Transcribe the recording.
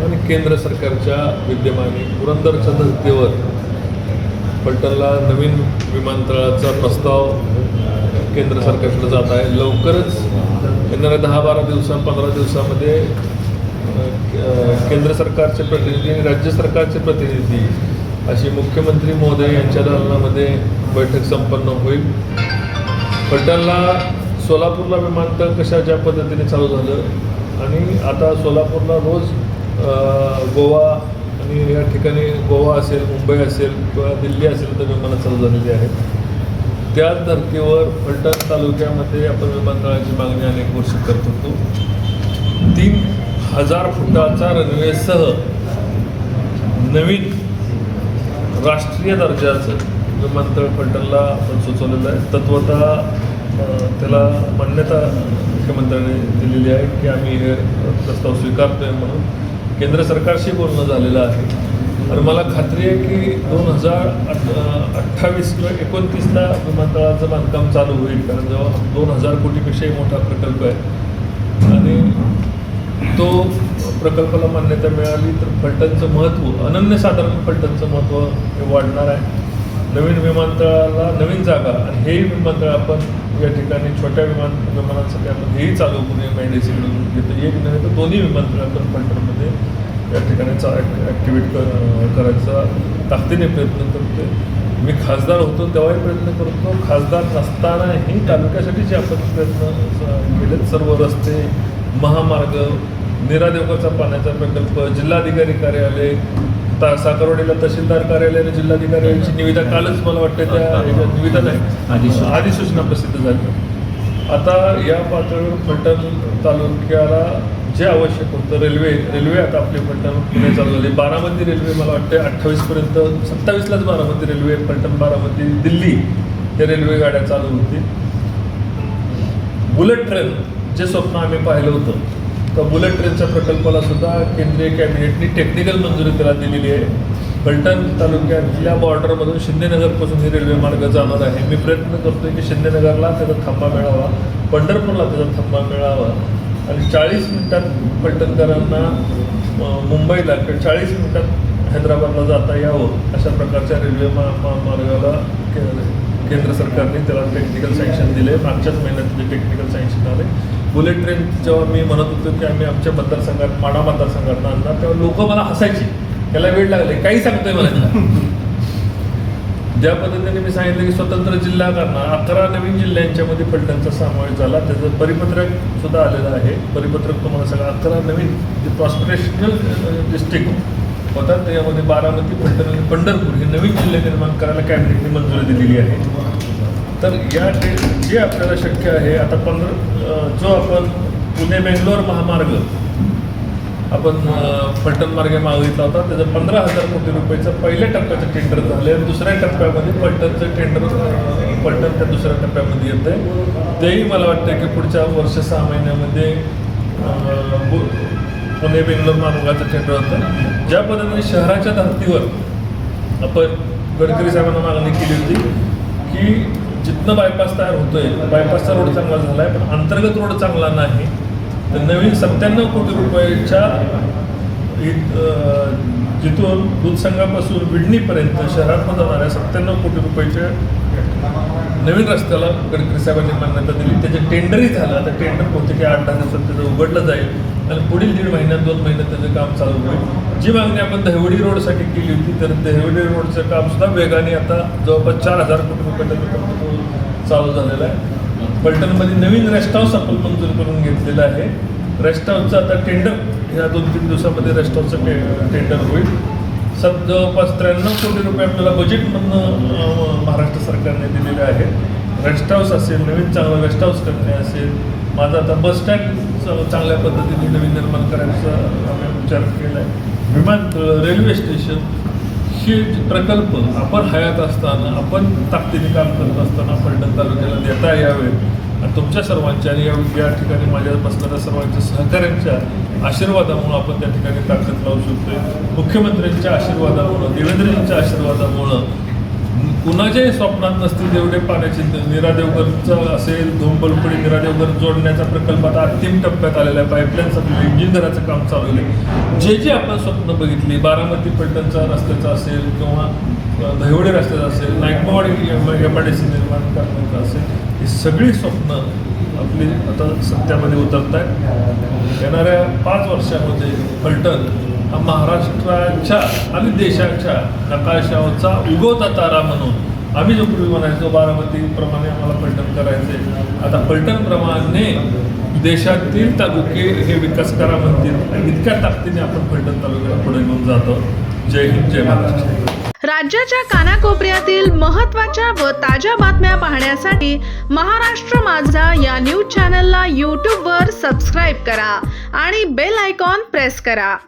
आणि केंद्र सरकारच्या विद्यमाने पुरंदरच्या धर्तीवर फलटणला नवीन विमानतळाचा प्रस्ताव केंद्र सरकारकडे जात आहे. लवकरच येणाऱ्या 10-12 दिवसां 15 दिवसामध्ये केंद्र सरकारचे प्रतिनिधी आणि राज्य सरकारचे प्रतिनिधी अशी मुख्यमंत्री महोदय यांच्या दालनामध्ये बैठक संपन्न होईल. फलटणला सोलापूरला विमानतळ ज्या पद्धतीने चालू झालं आणि आता सोलापूरला रोज गोवा आणि या ठिकाणी गोवा असेल, मुंबई असेल किंवा दिल्ली असेल तर विमानं चालू झालेली आहेत. त्याच धर्तीवर फलटण तालुक्यामध्ये आपण विमानतळाची मागणी अनेक वर्ष करत होतो. 3000 फुटाचा रनवेसह नवीन राष्ट्रीय दर्जाचं विमानतळ फलटणला आपण सुचवलेलं आहे. तत्वतः त्याला मान्यता मुख्यमंत्र्यांनी दिलेली आहे की आम्ही हे प्रस्ताव स्वीकारतो आहे म्हणून केंद्र सरकारशी बोलणं झालेलं आहे. आणि मला खात्री आहे की 2028 किंवा 29ला विमानतळाचं बांधकाम चालू होईल, कारण जेव्हा 2000 कोटीपेक्षाही मोठा प्रकल्प आहे आणि तो प्रकल्पाला मान्यता मिळाली तर फलटणचं महत्त्व, अनन्यसाधारण फलटणचं महत्त्व हे वाढणार आहे. नवीन विमानतळाला नवीन जागा आणि हेही विमानतळ आपण या ठिकाणी छोट्या विमानांसाठी आपण हेही चालू करूया. मेडिसीकडून घेतो एक नव्हे तर दोन्ही विमानतळ आपण फलटणमध्ये या ठिकाणी ॲक्टिवेट करायचा ताकदीने प्रयत्न करतो. मी खासदार होतो तेव्हाही प्रयत्न करतो, खासदार नसतानाही तालुक्यासाठी जे आपण प्रयत्न केलेत, सर्व रस्ते, महामार्ग, निरादेवकाचा पाण्याचा प्रकल्प, जिल्हाधिकारी कार्यालय, साखरवाडीला तहसीलदार कार्यालय आणि जिल्हाधिकाऱ्यांची निविदा कालच मला वाटतं त्या निविदा नाही अधिसूचना प्रसिद्ध झाली. आता या पातळीवर फलटण तालुक्याला जे आवश्यक होतं रेल्वे आता आपली फलटण पुणे चालू झाली. बारामती रेल्वे मला वाटते 28पर्यंत 27लाच बारामती रेल्वे फलटण बारामती दिल्ली हे रेल्वे गाड्या चालू होती. बुलेट ट्रेन जे स्वप्न आम्ही पाहिलं होतं तर बुलेट ट्रेनच्या प्रकल्पाला सुद्धा केंद्रीय कॅबिनेटनी टेक्निकल मंजुरी त्याला दिलेली आहे. फलटण तालुक्यातल्या बॉर्डरमधून शिंदेनगरपासून ही रेल्वे मार्ग जाणार आहे. मी प्रयत्न करतो की शिंदेनगरला त्याचा थांबा मिळावा, पंढरपूरला त्याचा थांबा मिळावा आणि 40 मिनिटात फलटणकरांना मुंबईला किंवा 40 मिनिटात हैदराबादला जाता यावं अशा प्रकारच्या रेल्वे मार्गाला केंद्र सरकारने त्याला टेक्निकल सँक्शन दिले. मागच्याच महिन्यात ते टेक्निकल सँक्शन आले. बुलेट ट्रेन जेव्हा मी म्हणत होतो की आम्ही आमच्या मतदारसंघात माडा मतदारसंघात आणणार तेव्हा लोक मला हसायची, त्याला वेळ लागले काही सांगतोय मला. ज्या पद्धतीने मी सांगितलं की स्वतंत्र जिल्हा करणार, 11 नवीन जिल्ह्यांच्यामध्ये फलटणचा समावेश झाला. त्याचं परिपत्रक सुद्धा आलेलं आहे. परिपत्रक तुम्हाला सगळं 11 नवीन जे प्रॉस्पेरेशनल डिस्ट्रिक्ट होतात त्याच्यामध्ये बारामती, फलटण आणि पंढरपूर हे नवीन जिल्हे निर्माण करायला कॅबिनेटने मंजुरी दिलेली आहे. तर या जे आपल्याला शक्य आहे आता जो आपण पुणे बेंगलोर महामार्ग आपण फलटण मार्गे मागितला होता त्याचं 15,000 कोटी रुपयाचं पहिल्या टप्प्याचं टेंडर झालं आणि दुसऱ्या टप्प्यामध्ये फलटणचं टेंडर फलटण त्या दुसऱ्या टप्प्यामध्ये येतं आहे. तेही मला वाटतं की पुढच्या वर्ष 6 महिन्यामध्ये पुणे बेंगलोर महामार्गाचं टेंडर होतं. ज्या पद्धतीने शहराच्या धर्तीवर आपण गडकरी साहेबांना मागणी केली होती की जिथनं बायपास तयार होतोय, बायपासचा रोड चांगला झाला आहे पण अंतर्गत रोड चांगला नाही, तर नवीन 97 कोटी रुपयाच्या जिथून दूधसंघापासून विडणीपर्यंत शहरात जाणाऱ्या 97 कोटी रुपयाच्या नवीन रस्त्याला गडकरी साहेबांनी मान्यता दिली. त्याचे टेंडरही झालं. आता टेंडर बहुतेक 8-10 दिवसात त्याचं उघडलं जाईल आणि पुढील 1.5 महिन्यात 2 महिन्यात त्याचं काम चालू होईल. जी मागणी आपण दहिवडी रोडसाठी केली होती तर दहिवडी रोडचं काम सुद्धा वेगाने आता जवळपास 4,000 कोटी रुपयाचं चालू झालेलं आहे. फलटणमध्ये नवीन रेस्ट हाऊस आपण मंजूर करून घेतलेलं आहे. रेस्ट हाऊसचं आता टेंडर ह्या 2-3 दिवसामध्ये रेस्ट हाऊसचं टेंडर होईल. जवळपास 93 कोटी रुपये आपल्याला बजेटमधनं महाराष्ट्र सरकारने दिलेले आहे. रेस्ट हाऊस असेल, नवीन चांगलं रेस्ट हाऊस करणे असेल, माझा आता बस स्टँड चांगल्या पद्धतीने नवीन निर्माण करायचा आम्ही विचार केला आहे. विमानतळ, रेल्वे स्टेशन हे प्रकल्प आपण हयात असताना, आपण ताकदीने काम करत असताना फलटण तालुक्याला देता यावेत आणि तुमच्या सर्वांच्या आणि या ठिकाणी माझ्या बसणाऱ्या सर्वांच्या सहकार्यांच्या आशीर्वादामुळं आपण त्या ठिकाणी ताकद लावू शकतोय. मुख्यमंत्र्यांच्या आशीर्वादामुळं, देवेंद्रजींच्या आशीर्वादामुळं कुणाच्याही स्वप्नात नसतील तेवढे पाण्याचे नीरा देवगरचं असेल, धोंबलपुडी नीरा देवगर जोडण्याचा प्रकल्प आता अंतिम टप्प्यात आलेला आहे. पाईपलाईन संपली, इंजिन घराचं काम चालू आहे. जे आपण स्वप्न बघितली, बारामती पलटणचा रस्त्याचं असेल किंवा दहिवडे रस्त्याचं असेल, नाईकवाडी MIDC निर्माण करण्याचं असेल, ही सगळी स्वप्न आपली आता सत्यामध्ये उतरत आहेत. येणाऱ्या 5 वर्षामध्ये फलटण हा महाराष्ट्राच्या आणि देशाच्या नकाशावरचा उगवता तारा म्हणून आम्ही जो पूर्वी म्हणायचो बारामतीप्रमाणे आम्हाला फलटण करायचे, आता फलटणप्रमाणे देशातील तालुके हे विकास करा म्हणतील आणि इतक्या ताकदीने आपण फलटण तालुक्याला पुढे घेऊन जातो. जय हिंद, जय महाराष्ट्र. राज्याच्या कानाकोपऱ्यातील महत्त्वाच्या व ताज्या बातम्या पाहण्यासाठी महाराष्ट्र माझा या न्यूज चॅनलला यूट्यूबवर सबस्क्राईब करा आणि बेल आयकॉन प्रेस करा.